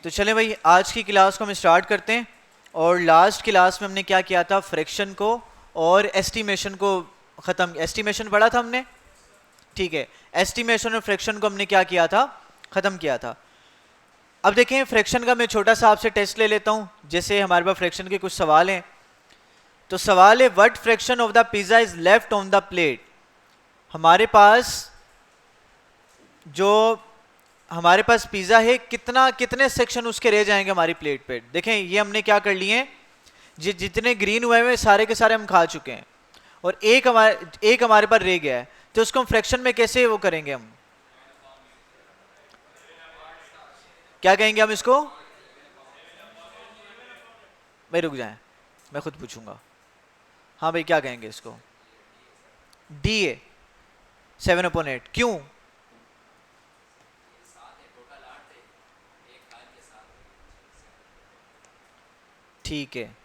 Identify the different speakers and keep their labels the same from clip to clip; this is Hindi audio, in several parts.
Speaker 1: तो चलें भाई आज की क्लास को हम स्टार्ट करते हैं। और लास्ट क्लास में हमने क्या किया था, फ्रैक्शन को और एस्टिमेशन को ख़त्म। एस्टिमेशन पढ़ा था हमने, ठीक है। एस्टिमेशन और फ्रैक्शन को हमने क्या किया था, ख़त्म किया था। अब देखें फ्रैक्शन का मैं छोटा सा आपसे टेस्ट ले लेता हूँ। जैसे हमारे पास फ्रैक्शन के कुछ सवाल हैं। तो सवाल है what fraction of the pizza is left on the plate. हमारे पास पिज़्ज़ा है, कितने सेक्शन उसके रह जाएंगे हमारी प्लेट पे। देखें ये हमने क्या कर लिए हैं, जितने ग्रीन हुए हैं सारे के सारे हम खा चुके हैं और एक हमारे पास रह गया है। तो उसको हम फ्रैक्शन में कैसे वो करेंगे, हम क्या कहेंगे हम इसको। भाई रुक जाएं, मैं खुद पूछूंगा। हाँ भाई क्या कहेंगे इसको, डी ए 7/8। क्यों? ठीक है,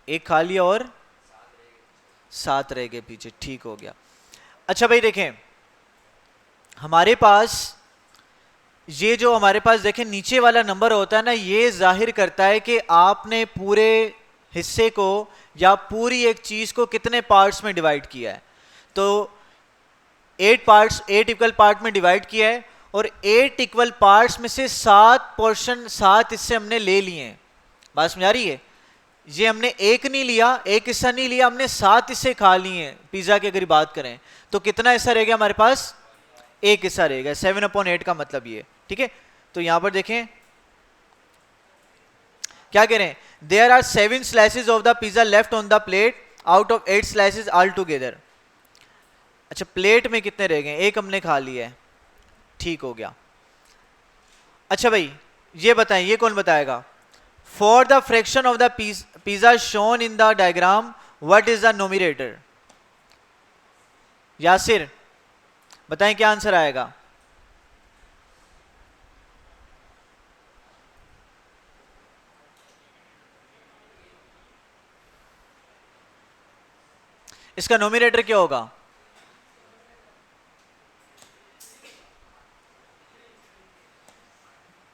Speaker 1: एक खा लिया और 7 रह गए पीछे, ठीक हो गया। अच्छा भाई देखें हमारे पास देखें नीचे वाला नंबर होता है ना, ये जाहिर करता है कि आपने पूरे हिस्से को या पूरी एक चीज को कितने पार्ट्स में डिवाइड किया है। तो 8 इक्वल पार्ट में डिवाइड किया है और 8 इक्वल पार्ट्स में से 7 हिस्से हमने ले लिए हैं। बात समझ आ रही है? ये हमने एक नहीं लिया, एक हिस्सा नहीं लिया, हमने 7 हिस्से खा लिए हैं। पिज्जा की अगर बात करें तो कितना हिस्सा रह गया हमारे पास, एक हिस्सा रह गया। 7/8 का मतलब ये, ठीक है। तो यहां पर देखें क्या कह रहे हैं, there are 7 slices of the pizza left on the plate out of 8 slices all together. अच्छा प्लेट में कितने रह गए, एक हमने खा लिया है, ठीक हो गया। अच्छा भाई ये बताएं, ये कौन बताएगा, for the fraction of the pizza shown in the diagram what is the nominator. Yasir बताएं क्या आंसर आएगा। इसका नोमिनेटर क्या होगा,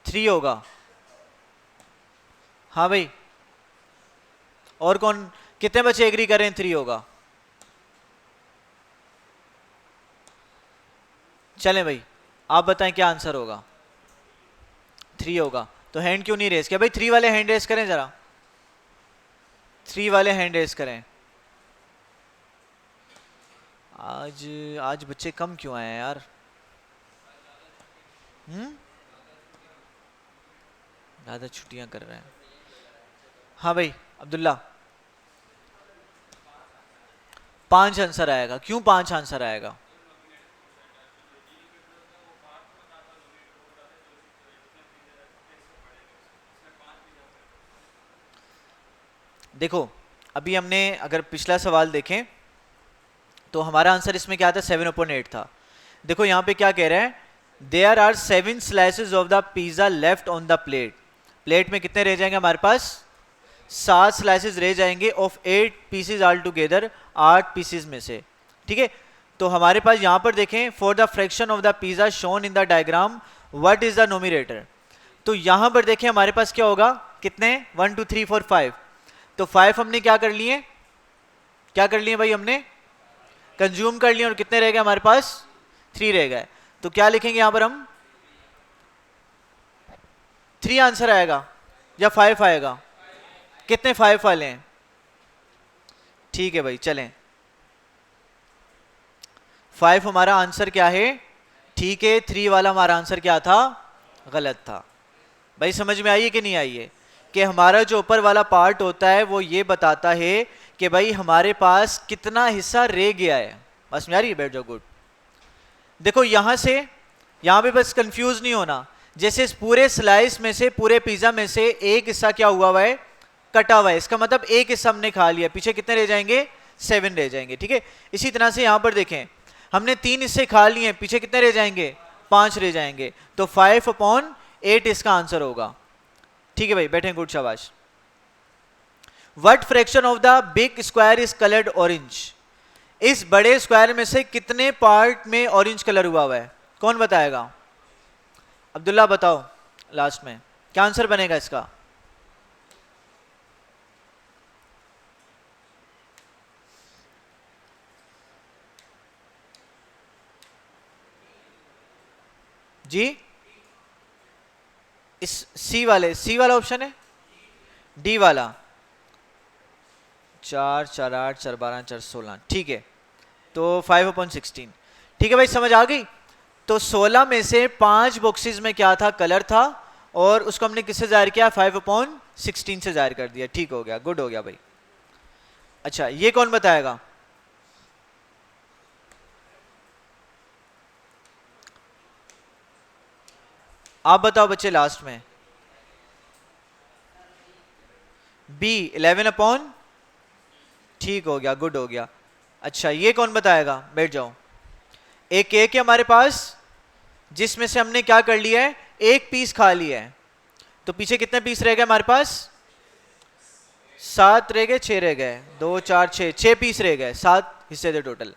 Speaker 1: थ्री होगा। हाँ भाई और कौन, कितने बच्चे एग्री कर रहे हैं 3 होगा। चलें भाई आप बताएं क्या आंसर होगा, 3 होगा। तो हैंड क्यों नहीं रेस किया भाई, 3 वाले हैंड रेस करें जरा, 3 वाले हैंड रेस करें। आज बच्चे कम क्यों आए हैं यार। ज्यादा छुट्टियां कर रहे हैं। हाँ भाई अब्दुल्ला 5 आंसर आएगा। क्यों 5 आंसर आएगा, देखो अभी हमने अगर पिछला सवाल देखें तो हमारा आंसर इसमें क्या था, 7/8 था। देखो यहाँ पे क्या कह रहा है, there are 7 slices of the pizza left on the plate. Plate में कितने रह जाएंगे हमारे पास, 7 स्लाइसेस रह जाएंगे of 8 pieces all together, 8 pieces में से, ठीक है। तो हमारे पास यहाँ पर देखें for the fraction of the pizza shown in the diagram what is the nominator. तो यहाँ पर देखें हमारे पास क्या होगा, कितने 1 2 3 4 5। तो 5 हमने क्या कर लिए, भाई हमने कंज्यूम कर लिए और कितने रह गए हमारे पास, 3 रह गए। तो क्या लिखेंगे यहां पर हम, 3 आंसर आएगा या 5 आएगा, कितने 5 वाले हैं, ठीक है भाई चलें 5 हमारा आंसर क्या है, ठीक है। 3 वाला हमारा आंसर क्या था, गलत था। भाई समझ में आई है कि नहीं आई है, कि हमारा जो ऊपर वाला पार्ट होता है वो ये बताता है कि भाई हमारे पास कितना हिस्सा रह गया है। बस में आ रही है, बैठ जाओ, गुड। देखो यहां पे बस कंफ्यूज नहीं होना। जैसे इस पूरे स्लाइस में से, पूरे पिज्जा में से एक हिस्सा क्या हुआ है, कटा हुआ है। इसका मतलब एक हिस्सा हमने खा लिया, पीछे कितने रह जाएंगे, 7 रह जाएंगे, ठीक है। इसी तरह से यहां पर देखें हमने 3 हिस्से खा लिए, पीछे कितने रह जाएंगे, 5 रह जाएंगे। तो 5/8 इसका आंसर होगा, ठीक है भाई बैठे, गुड शाबाश। What fraction of the big square is coloured orange. इस बड़े स्क्वायर में से कितने पार्ट में ऑरेंज कलर हुआ है, कौन बताएगा, अब्दुल्ला बताओ, लास्ट में, क्या आंसर बनेगा इसका? जी इस सी वाला ऑप्शन है, डी वाला, 4 4 8 4 12 4 16, ठीक है, तो 5/16, ठीक है भाई, समझ आ गई। तो 16 में से 5 बॉक्सेस में क्या था? कलर था, और उसको हमने किससे जाहिर किया? 5/16 से जाहिर कर दिया, ठीक हो गया, गुड हो गया भाई। अच्छा ये कौन बताएगा? आप बताओ बच्चे लास्ट में। बी 11/, ठीक हो गया, गुड हो गया। अच्छा ये कौन बताएगा? बैठ जाओ। एक केक है हमारे पास जिसमें से हमने क्या कर लिया है? एक पीस खा लिया है, तो पीछे कितने पीस रह गए हमारे पास? 7 रह गए, 6 रह गए, 2 4 6 पीस रह गए, 7 हिस्से थे टोटल।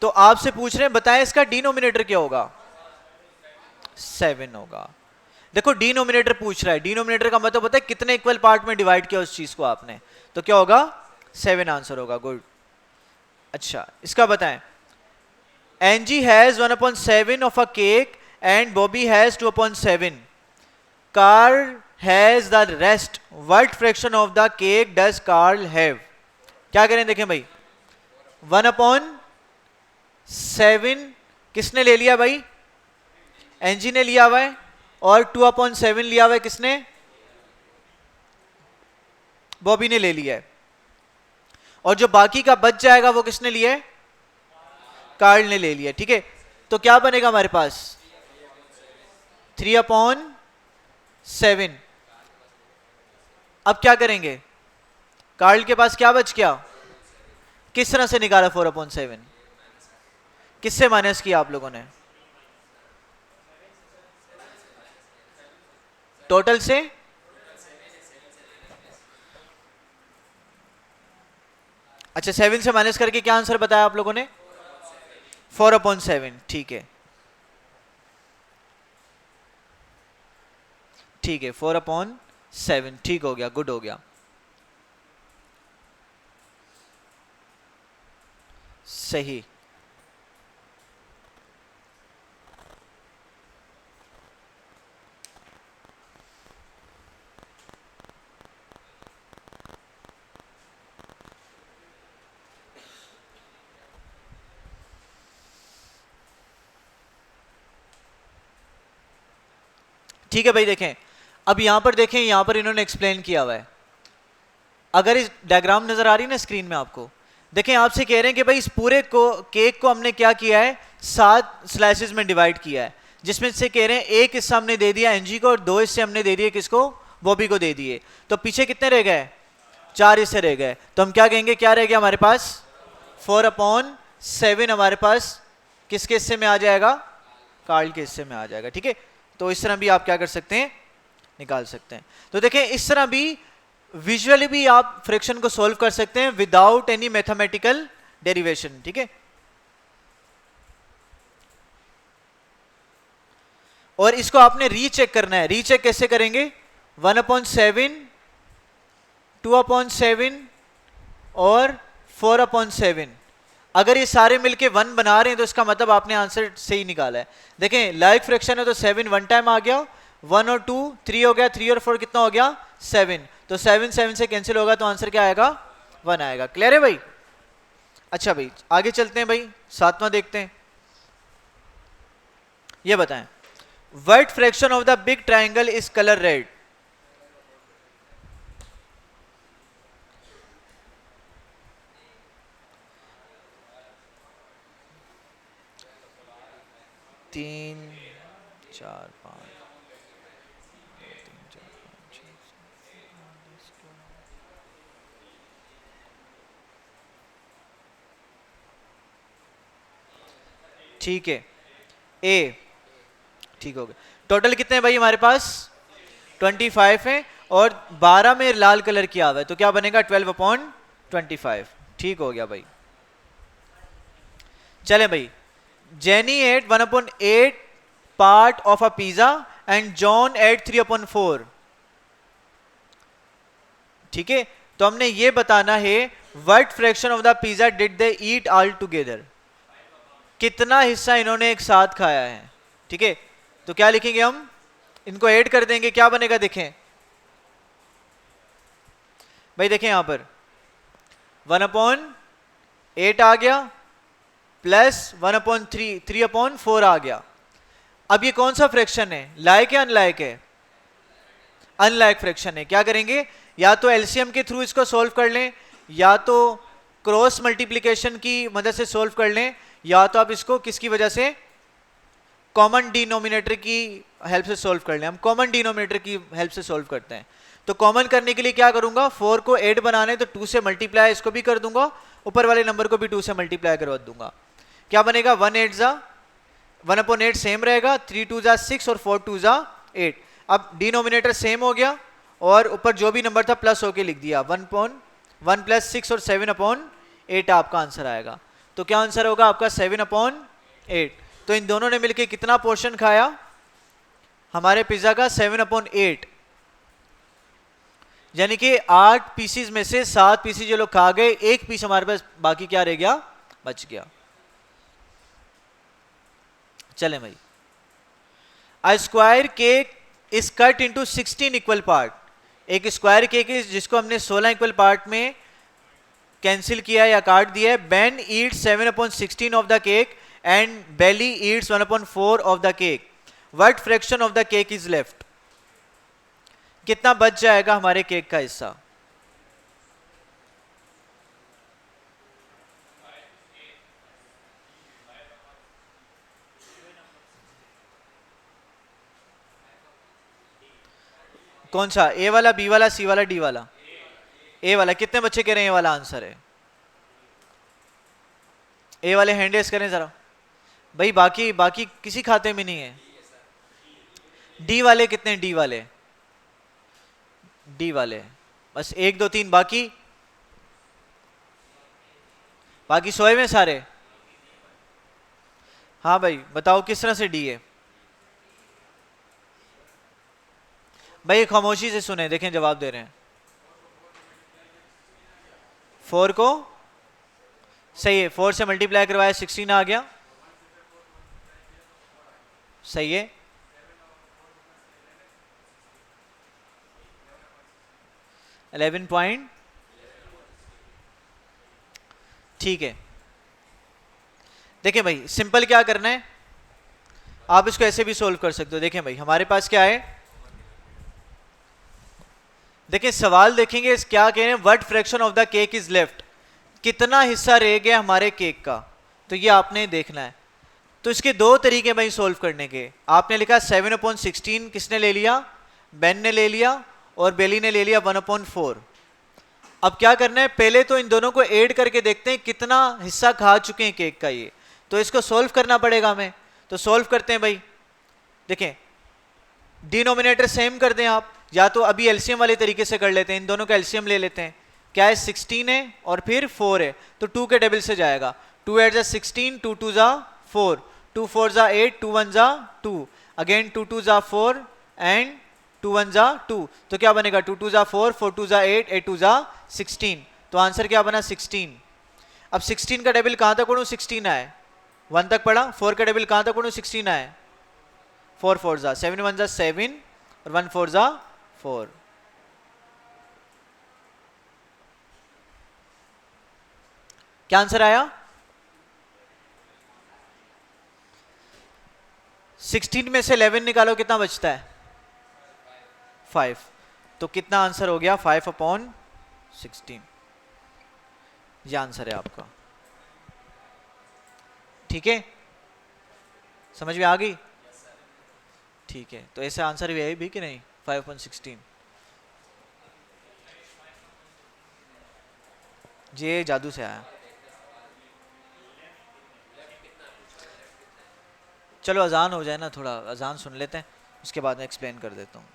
Speaker 1: तो आपसे पूछ रहे हैं बताएं इसका डिनोमिनेटर क्या होगा? 7 होगा। देखो डिनोमिनेटर पूछ रहा है, डिनोमिनेटर का मतलब होता है कितने इक्वल पार्ट में डिवाइड किया उस चीज को आपने, तो क्या होगा? 7 आंसर होगा, गुड। अच्छा इसका बताएं। Angie has 1/7 of a cake and Bobby has 2/7. Carl has the rest. What fraction of the cake does Carl have? क्या करें देखें भाई, 1/7 किसने ले लिया भाई? एंजी ने लिया हुआ है, और 2/7 लिया हुआ है किसने? बॉबी ने ले लिया है, और जो बाकी का बच जाएगा वो किसने लिया है? कार्ल ने ले लिया, ठीक है। तो क्या बनेगा हमारे पास? 3/7। अब क्या करेंगे? कार्ल के पास क्या बच गया? किस तरह से निकाला 4/7? किससे माइनस किया आप लोगों ने? टोटल से? अच्छा 7 से माइनस करके क्या आंसर बताया आप लोगों ने? 4/7, ठीक है, ठीक है, 4/7, ठीक हो गया, गुड हो गया, सही। ठीक है भाई, देखें अब यहां पर, देखें यहां पर इन्होंने एक्सप्लेन किया हुआ है। अगर इस डायग्राम नजर आ रही है ना स्क्रीन में आपको, देखें आपसे कह रहे हैं कि भाई इस पूरे केक को हमने क्या किया है? 7 स्लाइसेस में डिवाइड किया है, जिसमें से कह रहे हैं एक हिस्सा हमने दे दिया एनजी को, और 2 हिस्से हमने दे दिए किसको? बॉबी को दे दिए। तो पीछे कितने रह गए? 4 हिस्से रह गए। तो हम क्या कहेंगे, क्या रह गया हमारे पास? 4/7 हमारे पास किसके हिस्से में आ जाएगा? कार्ल के हिस्से में आ जाएगा, ठीक है। तो इस तरह भी आप क्या कर सकते हैं? निकाल सकते हैं। तो देखें इस तरह भी विजुअली भी आप फ्रैक्शन को सॉल्व कर सकते हैं विदाउट एनी मैथमेटिकल डेरिवेशन, ठीक है। और इसको आपने रीचेक करना है। रीचेक कैसे करेंगे? 1/7, 2/7 और 4/7। अगर ये सारे मिलके 1 बना रहे हैं तो इसका मतलब आपने आंसर सही निकाला है। देखें लाइक फ्रैक्शन है तो 7 1 टाइम आ गया, 1 और 2 3 हो गया, 3 और 4 कितना हो गया? 7। तो 7 7 से कैंसिल होगा तो आंसर क्या आएगा? 1 आएगा। क्लियर है भाई? अच्छा भाई आगे चलते हैं भाई, 7वां देखते हैं। ये बताएं, what fraction of the big triangle is colour red? तीन 4 5 ठीक है, ए ठीक हो गया। टोटल कितने हैं भाई हमारे पास? 25 है, और 12 में लाल कलर किया हुआ है, तो क्या बनेगा? 12/25, ठीक हो गया भाई। चले भाई, Jenny ate 1/8 part of a pizza and John ate 3/4। ठीक है, तो हमने ये बताना है what fraction of the pizza did they eat all together, कितना हिस्सा इन्होंने एक साथ खाया है। ठीक है, तो क्या लिखेंगे हम, इनको ऐड कर देंगे, क्या बनेगा देखें भाई, देखें यहां पर 1/8 आ गया प्लस 1/3, 3/4 आ गया। अब ये कौन सा फ्रैक्शन है, लायक है अनलायक है, अनलायक फ्रैक्शन है। क्या करेंगे, या तो एलसीएम के थ्रू इसको सॉल्व कर लें, या तो क्रॉस मल्टीप्लिकेशन की मदद से सॉल्व कर लें, या तो आप इसको किसकी वजह से, कॉमन डिनोमिनेटर की हेल्प से सॉल्व कर लें। हम कॉमन डिनोमिनेटर की हेल्प से सॉल्व करते हैं। तो कॉमन करने के लिए क्या करूंगा, 4 को 8 बनाने तो 2 से मल्टीप्लाई इसको भी कर दूंगा, ऊपर वाले नंबर को भी 2 से मल्टीप्लाई करवा दूंगा। क्या बनेगा, 1/8 सेम रहेगा, 3 2 6 और 4 2 8। अब डिनोमिनेटर सेम हो गया और ऊपर जो भी नंबर था प्लस होके लिख दिया, 1/1 + 6 और 7/8 आपका आंसर आएगा। तो क्या आंसर होगा आपका 7/8। तो इन दोनों ने मिलकर कितना पोर्शन खाया हमारे पिज्जा का, 7/8, यानी कि 8 पीसीज में से 7 पीसीज जो लोग खा गए, एक पीस हमारे पास बाकी क्या रह गया, बच गया। चले भाई, a square cake is cut into 16 equal part, एक स्क्वायर केक है जिसको हमने 16 इक्वल पार्ट में कैंसिल किया या काट दिया है। Ben eat 7/16 of the cake and Bailey eats 1/4 of the cake, what fraction of the cake is left, कितना बच जाएगा हमारे केक का हिस्सा। कौन सा, ए वाला, बी वाला, सी वाला, डी वाला, ए वाला। कितने बच्चे कह रहे हैं ए वाला आंसर है, ए वाले हैंड रेस करें जरा भाई, बाकी बाकी किसी खाते में नहीं है। डी वाले कितने, डी वाले, डी वाले बस 1 2 3, बाकी बाकी सोए में सारे। हाँ भाई बताओ किस तरह से डी है भाई, खामोशी से सुने, देखें जवाब दे रहे हैं। 4 को सही है, 4 से मल्टीप्लाई करवाया 16 आ गया, सही है। 11 पॉइंट, ठीक है। देखें भाई सिंपल क्या करना है, आप इसको ऐसे भी सोल्व कर सकते हो। देखें भाई हमारे पास क्या है, देखें सवाल देखेंगे क्या कह रहे हैं, what fraction of the cake is left, कितना हिस्सा रह गया हमारे केक का, तो ये आपने देखना है। तो इसके दो तरीके भाई सोल्व करने के, आपने लिखा 7/16 किसने ले लिया, बेन ने ले लिया और बेली ने ले लिया 1/4। अब क्या करना है, पहले तो इन दोनों को ऐड करके देखते हैं कितना हिस्सा खा चुके हैं केक का ये, तो इसको सोल्व करना पड़ेगा हमें। तो सोल्व करते हैं भाई, देखें डिनोमिनेटर सेम कर दें आप, या तो अभी एलसीएम वाले तरीके से कर लेते हैं, इन दोनों का एलसीएम ले लेते हैं। क्या है, 16 है और फिर 4 है, तो 2 के टेबल से जाएगा, 2 8 जा 16, 2 2 जा 4, 2 4 जा 8, 2 1 जा 2, अगेन 2 2 जा 4 एंड 2 1 जा 2, तो क्या बनेगा 2 2 जा 4, 4 2 जा 8, 8 2 जा 16, तो आंसर क्या बना 16। अब 16 का टेबल कहां तक पढ़ूं, 16 आए 1 तक पढ़ा, 4 का टेबल कहां तक पढ़ूं, 16 आए 4 4 जा 7 1 जा 7 और 1 4 जा 4। क्या आंसर आया, 16 में से 11 निकालो कितना बचता है, 5, तो कितना आंसर हो गया 5/16, ये आंसर है आपका। ठीक है, समझ में आ गई, ठीक है। तो ऐसा आंसर भी है भी कि नहीं, 5/16, ये जादू से आया। चलो अजान हो जाए ना, थोड़ा अजान सुन लेते हैं, उसके बाद मैं एक्सप्लेन कर देता हूँ।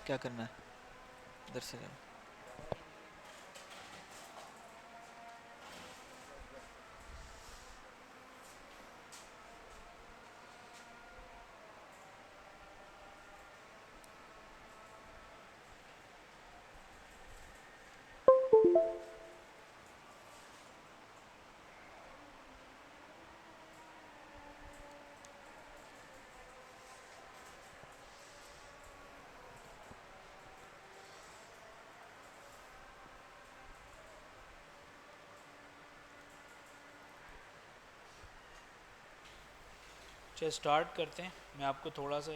Speaker 1: क्या करना है, इधर से जाओ।
Speaker 2: चलिए स्टार्ट करते हैं। मैं आपको थोड़ा सा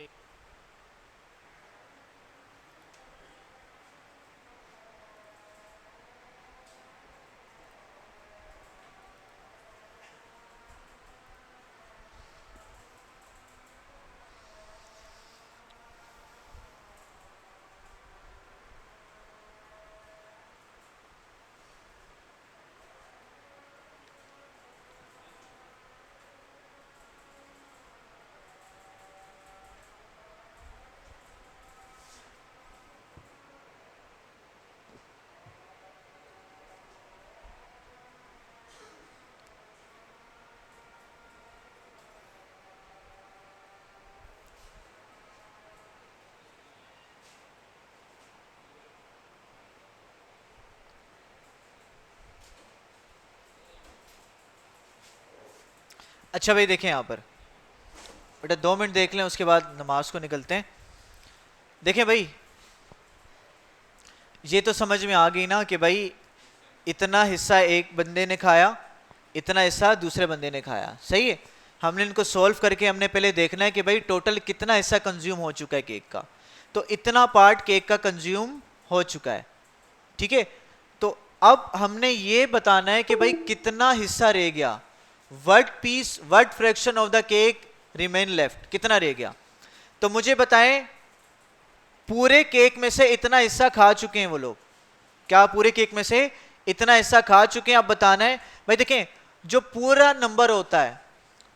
Speaker 1: अच्छा भाई देखें यहाँ पर, बेटा 2 मिनट देख लें, उसके बाद नमाज को निकलते हैं। देखें भाई, ये तो समझ में आ गई ना कि भाई इतना हिस्सा एक बंदे ने खाया, इतना हिस्सा दूसरे बंदे ने खाया, सही है। हमने इनको सॉल्व करके हमने पहले देखना है कि भाई टोटल कितना हिस्सा कंज्यूम हो चुका है केक का। तो इतना पार्ट केक का कंज्यूम हो चुका है, ठीक है। तो अब हमने ये बताना है कि भाई कितना हिस्सा रह गया, what fraction of the cake remain left, कितना रह गया। तो मुझे बताएं, पूरे केक में से इतना हिस्सा खा चुके हैं वो लोग, क्या पूरे केक में से इतना हिस्सा खा चुके हैं? अब बताना है भाई। देखें, जो पूरा नंबर होता है,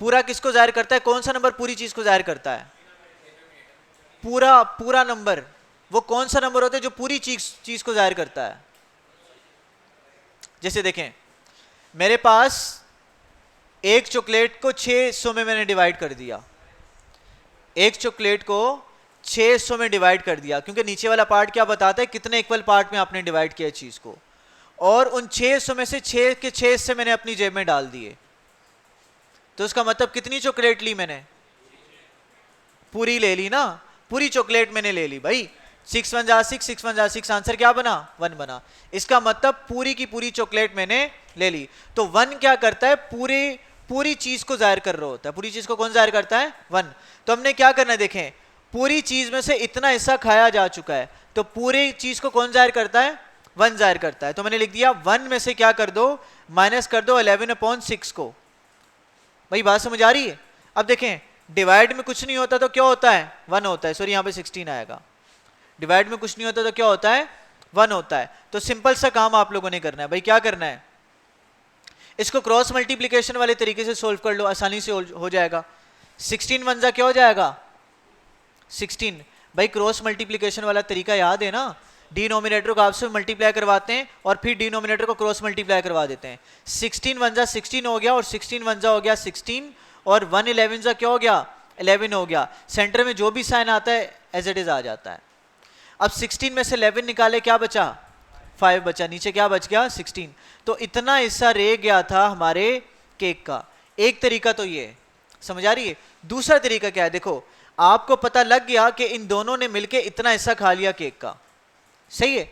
Speaker 1: पूरा किसको जाहिर करता है, कौन सा नंबर पूरी चीज को जाहिर करता है? पूरा नंबर। वो कौन सा नंबर होता है जो पूरी चीज को जाहिर करता है? जैसे देखें, मेरे पास एक चॉकलेट को 600 में मैंने डिवाइड कर दिया, एक चॉकलेट को 600 में डिवाइड कर दिया, क्योंकि नीचे वाला पार्ट क्या बताता है, कितने इक्वल पार्ट में आपने डिवाइड किया चीज को। और उन 600 में से 6 के 6 से मैंने अपनी जेब में डाल दिए। तो उसका मतलब कितनी चॉकलेट ली मैंने? पूरी ले ली ना, पूरी चॉकलेट मैंने ले ली भाई। 6 1 जा 6, 6 1 जा 6, आंसर क्या बना? 1 बना। इसका मतलब पूरी की पूरी चॉकलेट मैंने ले ली। तो 1 क्या करता है, पूरी चीज को जाहिर कर रहा होता है। पूरी चीज को कौन जाहिर करता है? 1। तो हमने क्या करना है, देखें, पूरी चीज में से इतना हिस्सा खाया जा चुका है, तो पूरी चीज को कौन जाहिर करता है? 1 जाहिर करता है। तो मैंने लिख दिया 1 में से क्या कर दो, माइनस कर दो 11/6 को। भाई बात समझ आ रही है? अब देखें, डिवाइड में कुछ नहीं होता तो क्या होता है? 1 होता है। सॉरी, यहाँ पे 16 आएगा। डिवाइड में कुछ नहीं होता तो क्या होता है? 1 होता है। तो सिंपल सा काम आप लोगों ने करना है भाई। क्या करना है, इसको क्रॉस मल्टीप्लीकेशन वाले तरीके से सोल्व कर लो, आसानी से हो जाएगा। 16 1 जा क्या हो जाएगा? 16। भाई क्रॉस मल्टीप्लीकेशन वाला तरीका याद है ना, डिनोमिनेटर को आपसे मल्टीप्लाई करवाते हैं और फिर डिनोमिनेटर को क्रॉस मल्टीप्लाई करवा देते हैं। 16 1 जा 16 हो गया, और 16 1 जा हो गया 16, और 1 11 जा क्या हो गया? 11 हो गया। सेंटर में जो भी साइन आता है एज इट इज आ जाता है। अब 16 में से 11 निकाले, क्या बचा? 5 बचा। नीचे क्या बच गया? 16। तो इतना हिस्सा रह गया था हमारे केक का। एक तरीका तो ये है, समझ आ रही है? दूसरा तरीका क्या है, देखो, आपको पता लग गया कि इन दोनों ने मिलके इतना हिस्सा खा लिया केक का, सही है।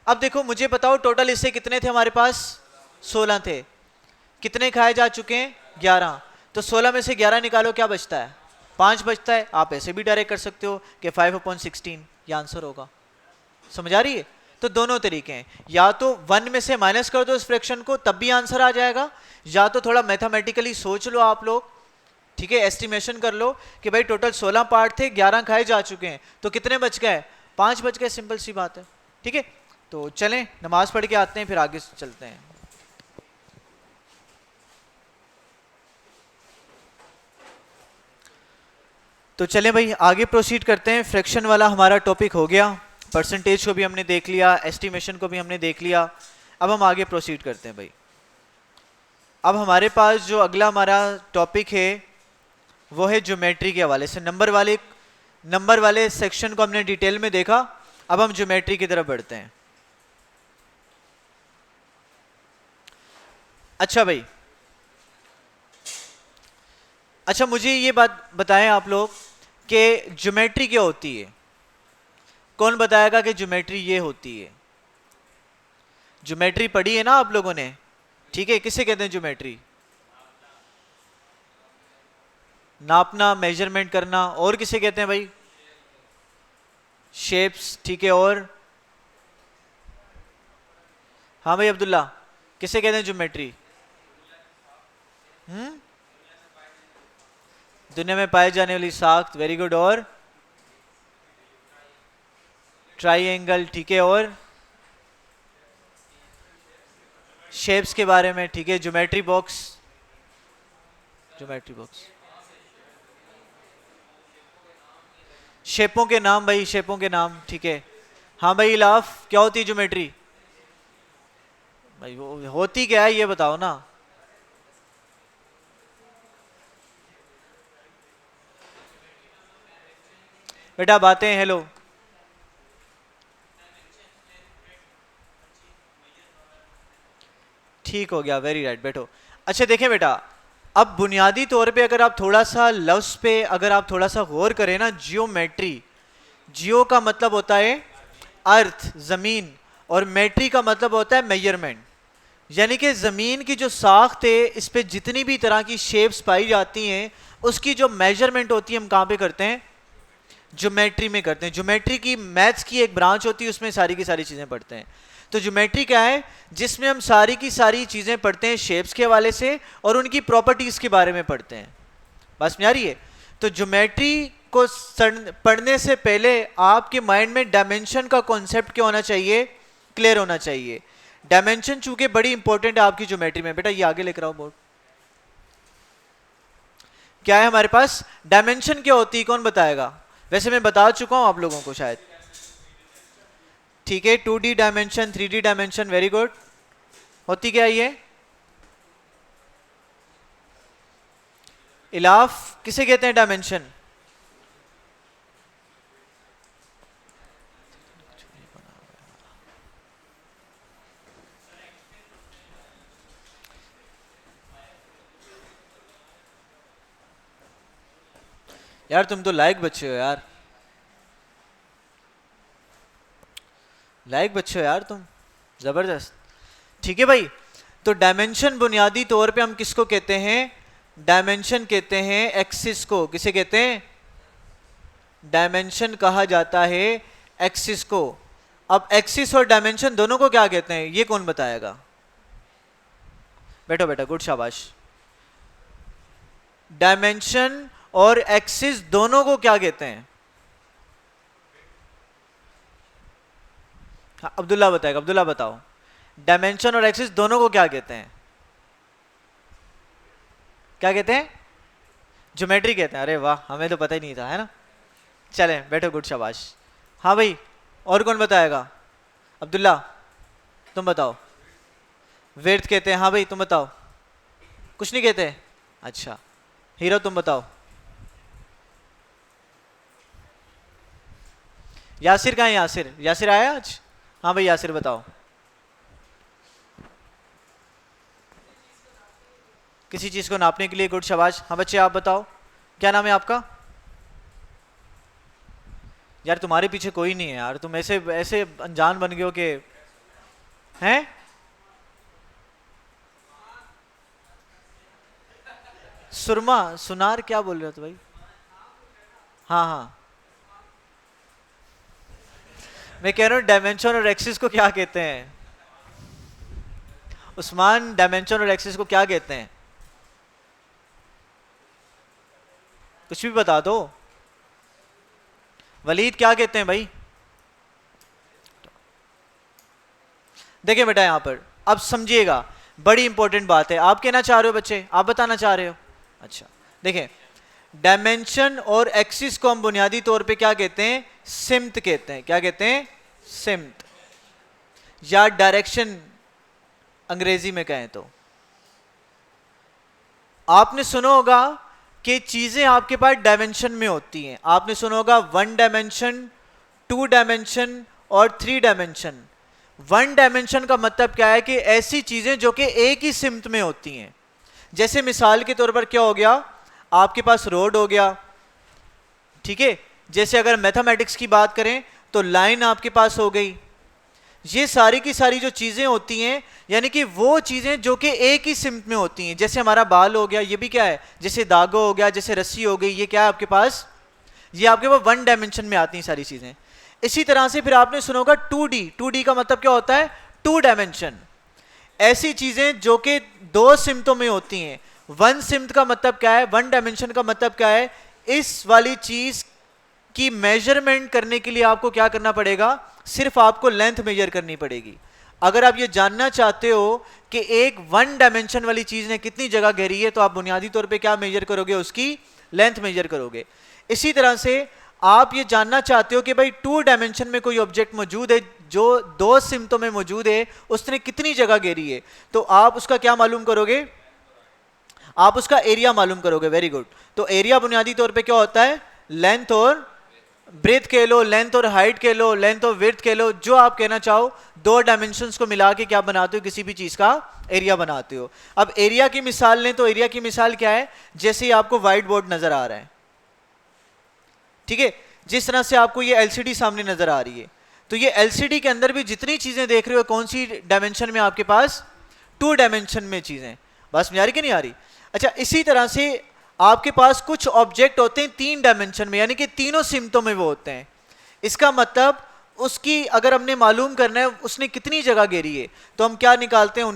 Speaker 1: अब देखो, मुझे बताओ टोटल हिस्से कितने थे हमारे पास? 16 थे। कितने खाए जा चुके हैं? 11। तो 16 में से 11 निकालो, क्या बचता है? 5 बचता है। आप ऐसे भी डायरेक्ट कर सकते हो कि 5/16 ये आंसर होगा। समझ आ रही है? तो दोनों तरीके हैं, या तो 1 में से माइनस कर दो इस फ्रैक्शन को, तब भी आंसर आ जाएगा, या तो थोड़ा मैथमेटिकली सोच लो आप लोग, ठीक है, एस्टिमेशन कर लो कि भाई टोटल 16 पार्ट थे, 11 खाए जा चुके हैं, तो कितने बच गए? 5 बच गए। सिंपल सी बात है, ठीक है। तो चलें नमाज पढ़ के आते हैं, फिर आगे चलते हैं। तो चलें भाई आगे प्रोसीड करते हैं। फ्रैक्शन वाला हमारा टॉपिक हो गया, परसेंटेज को भी हमने देख लिया, एस्टिमेशन को भी हमने देख लिया। अब हम आगे प्रोसीड करते हैं भाई। अब हमारे पास जो अगला हमारा टॉपिक है वो है ज्योमेट्री के हवाले से। नंबर वाले सेक्शन को हमने डिटेल में देखा, अब हम ज्योमेट्री की तरफ बढ़ते हैं। अच्छा भाई, अच्छा मुझे ये बात बताएं आप लोग कि ज्योमेट्री क्या होती है। कौन बताएगा कि ज्योमेट्री ये होती है? ज्योमेट्री पढ़ी है ना आप लोगों ने, ठीक है? किसे कहते हैं ज्योमेट्री? नापना, मेजरमेंट करना। और किसे कहते हैं भाई? शेप्स, ठीक है। और हाँ भाई अब्दुल्ला, किसे कहते हैं ज्योमेट्री? दुनिया में पाए जाने वाली साख्त, वेरी गुड। और ट्राइएंगल, ठीक है। और शेप्स के बारे में, ठीक है। ज्योमेट्री बॉक्स, ज्योमेट्री बॉक्स, शेपों के नाम भाई, शेपों के नाम, ठीक है। हाँ भाई इलाफ, क्या होती है ज्योमेट्री? भाई वो होती क्या है ये बताओ ना। बेटा बातें, हेलो, ठीक हो गया, वेरी राइट, बैठो। अच्छा देखें बेटा, अब बुनियादी तौर पे अगर आप थोड़ा सा लफ्ज पे अगर आप थोड़ा सा गौर करें ना, जियोमेट्री, जियो का मतलब होता है अर्थ, जमीन, और मेट्री का मतलब होता है मेजरमेंट। यानी कि ज़मीन की जो साख्त है, इस पे जितनी भी तरह की शेप्स पाई जाती हैं, उसकी जो मेजरमेंट होती है हम कहाँ पे करते हैं? ज्योमेट्री में करते हैं। ज्योमेट्री की मैथ्स की एक ब्रांच होती है, उसमें सारी की सारी चीज़ें पढ़ते हैं। तो ज्योमेट्री क्या है? जिसमें हम सारी की सारी चीज़ें पढ़ते हैं शेप्स के हवाले से और उनकी प्रॉपर्टीज़ के बारे में पढ़ते हैं। बस में आ रही है? तो ज्योमेट्री को पढ़ने से पहले आपके माइंड में डायमेंशन का कॉन्सेप्ट क्या होना चाहिए? क्लियर होना चाहिए। डायमेंशन चूंकि बड़ी इंपॉर्टेंट है आपकी ज्योमेट्री में। बेटा ये आगे लेकर आओ बोर्ड। क्या है हमारे पास? डायमेंशन क्या होती है, कौन बताएगा? वैसे मैं बता चुका हूं आप लोगों को शायद, ठीक है। 2D dimension, 3D dimension, very good. होती क्या ये? इलाफ, किसे कहते हैं डायमेंशन? यार तुम तो लायक बच्चे हो यार, लायक बच्चे हो यार तुम, जबरदस्त। ठीक है भाई, तो डायमेंशन बुनियादी तौर पे हम किसको कहते हैं? डायमेंशन कहते हैं एक्सिस को। किसे कहते हैं? डायमेंशन कहा जाता है एक्सिस को। अब एक्सिस और डायमेंशन दोनों को क्या कहते हैं, ये कौन बताएगा? बैठो बेटा, गुड, शाबाश। डायमेंशन और एक्सिस दोनों को क्या कहते हैं? हाँ, अब्दुल्ला बताएगा। अब्दुल्ला बताओ, डायमेंशन और एक्सिस दोनों को क्या कहते हैं? क्या कहते हैं? ज्योमेट्री कहते हैं। अरे वाह, हमें तो पता ही नहीं था, है ना। चले बैठो, गुड, शाबाश। हाँ भाई, और कौन बताएगा? अब्दुल्ला तुम बताओ। विड्थ कहते हैं। हाँ भाई तुम बताओ। कुछ नहीं कहते? अच्छा, हीरो तुम बताओ। यासिर कहाँ है? यासिर, यासिर आया आज? हाँ भाई यासिर बताओ। किसी चीज को नापने के लिए, गुड, शाबाश। हाँ बच्चे आप बताओ, क्या नाम है आपका? यार तुम्हारे पीछे कोई नहीं है यार, तुम ऐसे ऐसे अनजान बन गए हो कि हैं। सुरमा, सुनार, क्या बोल रहे हो तो भाई? हाँ हाँ, मैं कह रहा हूँ डायमेंशन और एक्सिस को क्या कहते हैं? उस्मान, डायमेंशन और एक्सिस को क्या कहते हैं? कुछ भी बता दो। वलीद क्या कहते हैं भाई? देखिए बेटा यहां पर अब समझिएगा, बड़ी इंपॉर्टेंट बात है। आप कहना चाह रहे हो बच्चे, आप बताना चाह रहे हो? अच्छा देखें, डायमेंशन और एक्सिस को हम बुनियादी तौर पे क्या कहते हैं? सिम्त कहते हैं। क्या कहते हैं? सिम्त, या डायरेक्शन अंग्रेजी में कहें तो। आपने सुना होगा कि चीजें आपके पास डायमेंशन में होती हैं। आपने सुना होगा 1 डायमेंशन, 2 डायमेंशन और 3 डायमेंशन। 1 डायमेंशन का मतलब क्या है कि ऐसी चीजें जो कि एक ही सिम्त में होती हैं। जैसे मिसाल के तौर पर क्या हो गया, आपके पास रोड हो गया, ठीक है। जैसे अगर मैथमेटिक्स की बात करें तो लाइन आपके पास हो गई। ये सारी की सारी जो चीजें होती हैं, यानी कि वो चीजें जो कि एक ही सिम्त में होती हैं। जैसे हमारा बाल हो गया, ये भी क्या है, जैसे धागा हो गया, जैसे रस्सी हो गई, ये क्या है आपके पास, ये आपके पास 1 डायमेंशन में आती हैं सारी चीजें। इसी तरह से फिर आपने सुना होगा 2D। 2D का मतलब क्या होता है, 2 डायमेंशन। ऐसी चीजें जो कि 2 सिम्तों में होती हैं। 1 सिम्त का मतलब क्या है, 1 डायमेंशन का मतलब क्या है, इस वाली चीज की मेजरमेंट करने के लिए आपको क्या करना पड़ेगा, सिर्फ आपको लेंथ मेजर करनी पड़ेगी। अगर आप ये जानना चाहते हो कि एक 1 डायमेंशन वाली चीज ने कितनी जगह घेरी है, तो आप बुनियादी तौर पे क्या मेजर करोगे, उसकी लेंथ मेजर करोगे। इसी तरह से आप ये जानना चाहते हो कि भाई 2 डायमेंशन में कोई ऑब्जेक्ट मौजूद है जो 2 सिम्तों में मौजूद है, उसने कितनी जगह घेरी है, तो आप उसका क्या मालूम करोगे, आप उसका एरिया मालूम करोगे। Very good. तो एरिया बुनियादी तौर पे क्या होता है, लेंथ और ब्रेथ कह लो, लेंथ और हाइट कह लो, लेंथ और विड्थ कह लो, जो आप कहना चाहो। 2 डायमेंशंस को मिला के क्या बनाते हो, किसी भी चीज का एरिया बनाते हो। अब एरिया की मिसाल लें तो एरिया की मिसाल क्या है, जैसे ही आपको व्हाइट बोर्ड नजर आ रहा है, ठीक है, जिस तरह से आपको ये एलसीडी सामने नजर आ रही है, तो ये एलसीडी के अंदर भी जितनी चीजें देख रहे हो, कौन सी डायमेंशन में आपके पास, 2 डायमेंशन में चीजें। बस में आ रही कि नहीं आ रही। अच्छा, इसी तरह से आपके पास कुछ ऑब्जेक्ट होते हैं 3 डायमेंशन में, यानी कि तीनों सिम्तों में वो होते हैं। इसका मतलब उसकी अगर हमने मालूम करना है उसने कितनी जगह घेरी है, तो हम क्या निकालते हैं,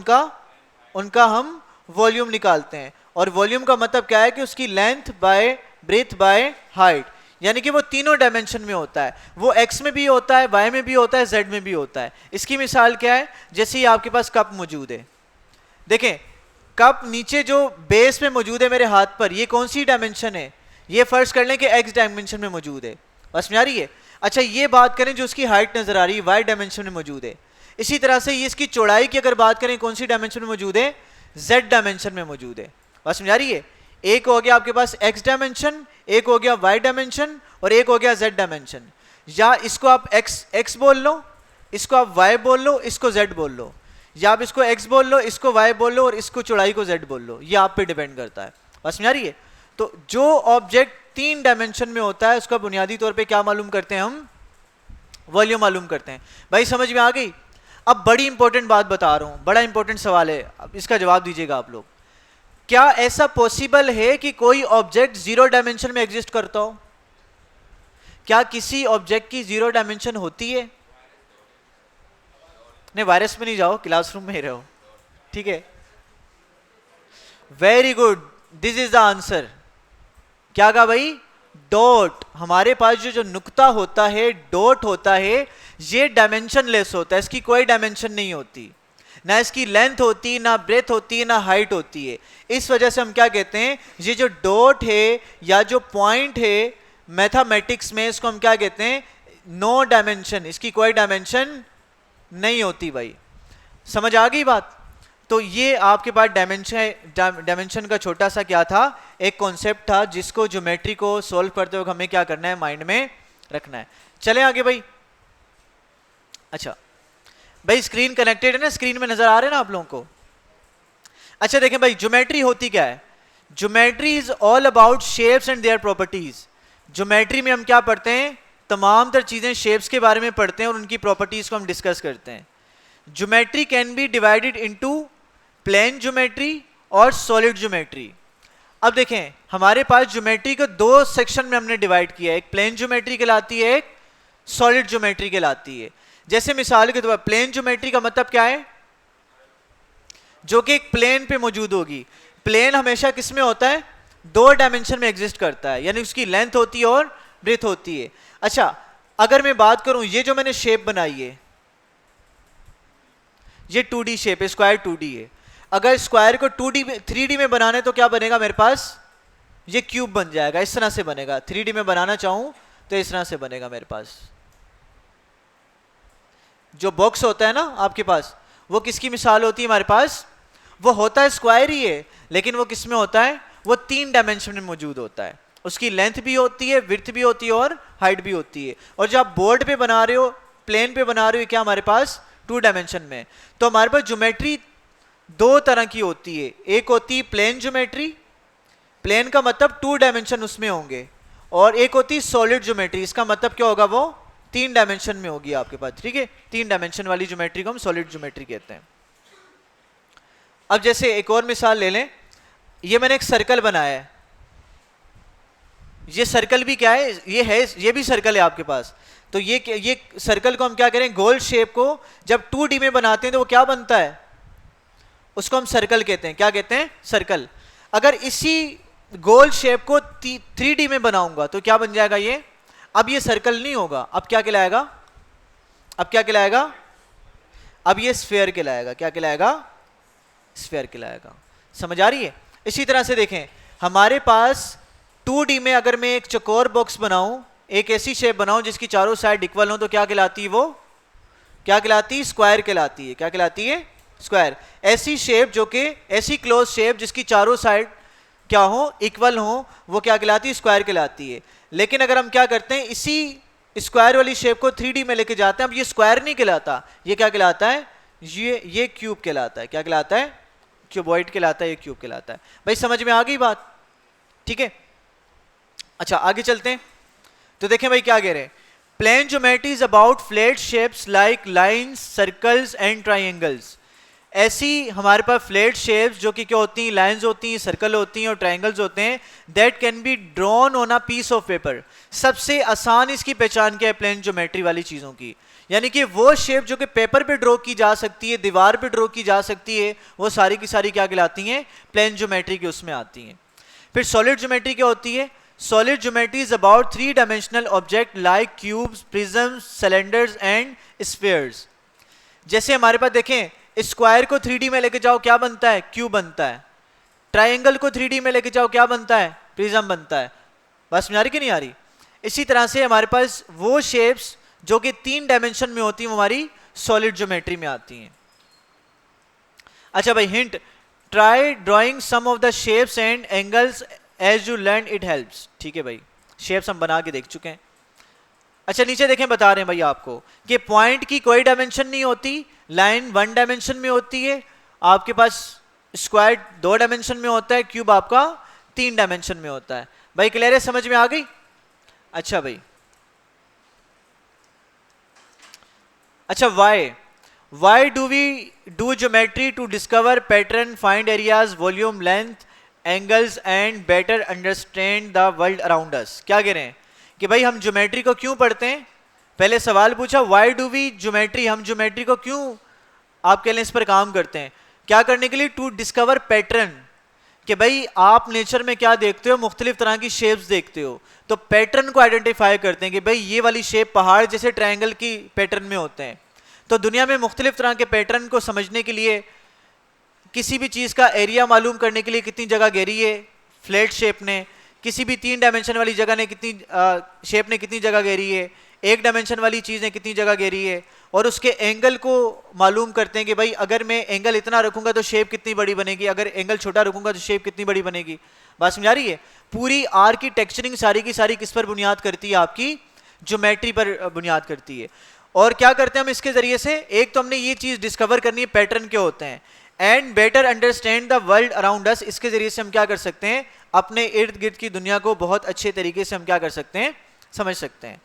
Speaker 1: उनका हम वॉल्यूम निकालते हैं। और वॉल्यूम का मतलब क्या है कि उसकी length bye breath by height, यानी कि वो तीनों डायमेंशन में होता है। वो एक्स में भी होता है, वाई में भी होता है, जेड में भी होता है। इसकी मिसाल क्या है, जैसे ही आपके पास कप मौजूद है, देखें कप नीचे जो बेस में मौजूद है मेरे हाथ पर, ये कौन सी डायमेंशन है, ये फर्ज कर लें कि एक्स डायमेंशन में मौजूद है। बस में आ रही है। अच्छा, ये बात करें जो उसकी हाइट नजर आ रही है, वाई डायमेंशन में मौजूद है। इसी तरह से ये इसकी चौड़ाई की अगर बात करें, कौन सी डायमेंशन में मौजूद है, जेड डायमेंशन में मौजूद है। बस में आ रही है। एक हो गया आपके पास एक्स डायमेंशन, एक हो गया वाई डायमेंशन, और एक हो गया जेड डायमेंशन। या इसको आप एक्स बोल लो, इसको आप वाई बोल लो, इसको जेड बोल लो, या आप इसको x बोल लो, इसको y बोल लो, और इसको चौड़ाई को z बोल लो। ये आप पे डिपेंड करता है। बस में आ रही है। तो जो ऑब्जेक्ट 3 डायमेंशन में होता है उसका बुनियादी तौर पे क्या मालूम करते हैं हम, वॉल्यूम मालूम करते हैं। भाई समझ में आ गई। अब बड़ी इंपॉर्टेंट बात बता रहा हूं, बड़ा इंपॉर्टेंट सवाल है, अब इसका जवाब दीजिएगा आप लोग। क्या ऐसा पॉसिबल है कि कोई ऑब्जेक्ट 0 डायमेंशन में एग्जिस्ट करता हो? क्या किसी ऑब्जेक्ट की 0 डायमेंशन होती है? नहीं, वायरस में नहीं जाओ, क्लासरूम में ही रहो, ठीक है। Very good, this is the answer. क्या कहा भाई, डॉट। हमारे पास जो नुक्ता होता है, डॉट होता है, ये डायमेंशन लेस होता है, इसकी कोई डायमेंशन नहीं होती, ना इसकी लेंथ होती, ना ब्रेथ होती है, ना हाइट होती है। इस वजह से हम क्या कहते हैं, ये जो डॉट है या जो पॉइंट है मैथमेटिक्स में, इसको हम क्या कहते हैं, नो डायमेंशन, इसकी कोई डायमेंशन नहीं होती। भाई समझ आ गई बात। तो ये आपके पास डायमेंशन का छोटा सा क्या था, एक कॉन्सेप्ट था जिसको ज्योमेट्री को सॉल्व करते वक्त हमें क्या करना है, माइंड में रखना है। चले आगे भाई। अच्छा भाई, स्क्रीन कनेक्टेड है ना, स्क्रीन में नजर आ रहे हैं ना आप लोगों को। अच्छा देखें भाई, ज्योमेट्री होती क्या है, geometry is all about shapes and their properties. Geometry में हम क्या पढ़ते हैं, तमाम तर चीजें शेप्स के बारे में पढ़ते हैं और उनकी प्रॉपर्टीज को हम डिस्कस करते हैं। Geometry can be divided into plane geometry और सॉलिड ज्योमेट्री। अब देखें, हमारे पास ज्योमेट्री को 2 सेक्शन में हमने डिवाइड किया है, एक प्लेन ज्योमेट्री कहलाती है, एक सॉलिड ज्योमेट्री कहलाती है। जैसे मिसाल के तौर पर प्लेन ज्योमेट्री का मतलब क्या है, जो कि एक प्लेन पे मौजूद होगी। प्लेन हमेशा किस में होता है, 2 डायमेंशन में एग्जिस्ट करता है, यानी उसकी लेंथ होती है और ब्रेथ होती है। अच्छा, अगर मैं बात करूं, ये जो मैंने शेप बनाई है, ये 2D शेप है, स्क्वायर 2D है। अगर स्क्वायर को 3D में बनाने तो क्या बनेगा मेरे पास, ये क्यूब बन जाएगा, इस तरह से बनेगा। 3D में बनाना चाहूं तो इस तरह से बनेगा मेरे पास। जो बॉक्स होता है ना आपके पास, वो किसकी मिसाल होती है हमारे पास? वो होता है स्क्वायर ही है, लेकिन वो किस में होता है? वो 3 डायमेंशन में मौजूद होता है। उसकी लेंथ भी होती है, विड्थ भी होती है और हाइट भी होती है। और जो आप बोर्ड पे बना रहे हो, प्लेन पे बना रहे हो, क्या हमारे पास 2 डायमेंशन में। तो हमारे पास ज्योमेट्री 2 तरह की होती है। एक होती है प्लेन ज्योमेट्री, प्लेन का मतलब 2 डायमेंशन उसमें होंगे, और एक होती है सॉलिड ज्योमेट्री, इसका मतलब क्या होगा? वो 3 डायमेंशन में होगी आपके पास, ठीक है। 3 डायमेंशन वाली ज्योमेट्री को हम सॉलिड ज्योमेट्री कहते हैं। अब जैसे एक और मिसाल ले लें, ये मैंने एक सर्कल बनाया है, ये सर्कल भी क्या है? ये भी सर्कल है आपके पास। तो ये सर्कल को हम क्या करें? गोल शेप को जब 2D में बनाते हैं तो वो क्या बनता है? उसको हम सर्कल कहते हैं। क्या कहते हैं? सर्कल। अगर इसी गोल शेप को 3D में बनाऊंगा तो क्या बन जाएगा ये? अब ये सर्कल नहीं होगा, अब क्या कहलाएगा? अब क्या कहलाएगा? अब ये स्फीयर कहलाएगा। क्या कहलाएगा? स्फीयर कहलाएगा। समझ आ रही है? इसी तरह से देखें, हमारे पास 2D में अगर मैं एक चौकोर बॉक्स बनाऊं, एक ऐसी शेप बनाऊं जिसकी चारों साइड इक्वल हो, तो क्या कहलाती है? वो क्या कहलाती है? स्क्वायर कहलाती है। क्या कहलाती है? स्क्वायर। ऐसी शेप जो कि ऐसी क्लोज शेप जिसकी चारों साइड क्या हो? इक्वल हो, वो क्या कहलाती है? स्क्वायर कहलाती है। लेकिन अगर हम क्या करते हैं, इसी स्क्वायर वाली शेप को 3D में लेके जाते हैं, अब ये स्क्वायर नहीं कहलाता, ये क्या कहलाता है? ये क्यूब कहलाता है। क्या कहलाता है? क्यूबॉइड कहलाता है, ये क्यूब कहलाता है। भाई समझ में आ गई बात? ठीक है। अच्छा आगे चलते हैं। तो देखें भाई क्या कह रहे हैं, plane geometry is about flat shapes like lines, circles and triangles. ऐसी हमारे पास फ्लैट शेप्स जो कि क्या होती हैं? लाइंस होती हैं, सर्कल होती हैं और ट्राइंगल्स होते हैं, that can be drawn on a piece of paper. सबसे आसान इसकी पहचान क्या है प्लेन ज्योमेट्री वाली चीज़ों की? यानी कि वो शेप जो कि पेपर पे ड्रॉ की जा सकती है, दीवार पे ड्रॉ की जा सकती है, वो सारी की सारी क्या कहलाती हैं? प्लेन ज्योमेट्री के उसमें आती हैं। फिर सॉलिड ज्योमेट्री क्या होती है? Solid geometry is about 3 dimensional object like cubes, prisms, cylinders and spheres. जैसे हमारे पास देखें, स्क्वायर को 3D में लेके जाओ, क्या बनता है? क्यूब बनता है। ट्राइंगल को 3D में लेके जाओ, क्या बनता है? प्रिज्म बनता है। बस में आ रही कि नहीं आ रही? इसी तरह से हमारे पास वो शेप्स जो कि 3 डायमेंशन में होती हैं, वो हमारी सॉलिड ज्योमेट्री में आती हैं। अच्छा भाई hint, try drawing some of the shapes and angles as you learn, it helps. ठीक है भाई, शेप्स हम बना के देख चुके हैं। अच्छा नीचे देखें, बता रहे हैं भाई आपको कि पॉइंट की कोई डायमेंशन नहीं होती, लाइन 1 डायमेंशन में होती है, आपके पास स्क्वायर 2 डायमेंशन में होता है, क्यूब आपका 3 डायमेंशन में होता है। भाई क्लियर है? समझ में आ गई? अच्छा भाई, अच्छा why do we do geometry? To discover pattern, find areas, volume, length, angles and better understand the world around us. क्या कह रहे हैं कि भाई हम ज्योमेट्री को क्यों पढ़ते हैं? पहले सवाल पूछा व्हाई डू वी ज्योमेट्री, हम ज्योमेट्री को क्यों आप कह लें इस पर काम करते हैं? क्या करने के लिए? टू डिस्कवर पैटर्न, कि भाई आप नेचर में क्या देखते हो? मुख्तलिफ तरह की शेप्स देखते हो, तो पैटर्न को आइडेंटिफाई करते हैं कि भाई ये वाली शेप पहाड़ जैसे ट्रायंगल की पैटर्न में होते हैं। तो दुनिया में मुख्तलिफ तरह के पैटर्न को समझने के लिए, किसी भी चीज़ का एरिया मालूम करने के लिए कितनी जगह घेरी है फ्लैट शेप ने, किसी भी 3 डायमेंशन वाली जगह ने कितनी शेप ने कितनी जगह घेरी है, 1 डायमेंशन वाली चीज़ ने कितनी जगह घेरी है, और उसके एंगल को मालूम करते हैं कि भाई अगर मैं एंगल इतना रखूंगा तो शेप कितनी बड़ी बनेगी, अगर एंगल छोटा रखूंगा तो शेप कितनी बड़ी बनेगी। बात समझ आ रही है? पूरी आर्किटेक्चरिंग सारी की सारी किस पर बुनियाद करती है? आपकी ज्योमेट्री पर बुनियाद करती है। और क्या करते हैं हम इसके जरिए से? एक तो हमने ये चीज़ डिस्कवर करनी है पैटर्न क्या होते हैं, and better understand the world around अस। इसके जरिए से हम क्या कर सकते हैं? अपने इर्द गिर्द की दुनिया को बहुत अच्छे तरीके से हम क्या कर सकते हैं? समझ सकते हैं।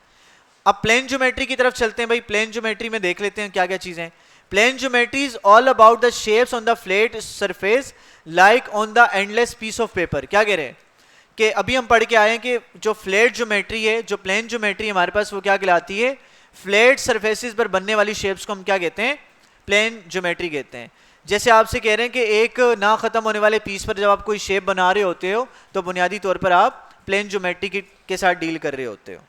Speaker 1: अब प्लेन ज्योमेट्री की तरफ चलते हैं भाई। प्लेन ज्योमेट्री में देख लेते हैं क्या क्या चीजें। Plane geometry is all about the shapes on the flat surface like on the endless piece of paper. क्या कह रहे हैं कि अभी हम पढ़ के आए हैं कि जो फ्लैट ज्योमेट्री है, जो प्लेन ज्योमेट्री हमारे पास, वो क्या कहलाती है? फ्लैट सरफेसेस पर बनने वाली शेप्स को हम क्या कहते हैं? प्लेन ज्योमेट्री कहते हैं। जैसे आपसे कह रहे हैं कि एक ना खत्म होने वाले पीस पर जब आप कोई शेप बना रहे होते हो तो बुनियादी तौर पर आप प्लेन ज्योमेट्री के साथ डील कर रहे होते हो।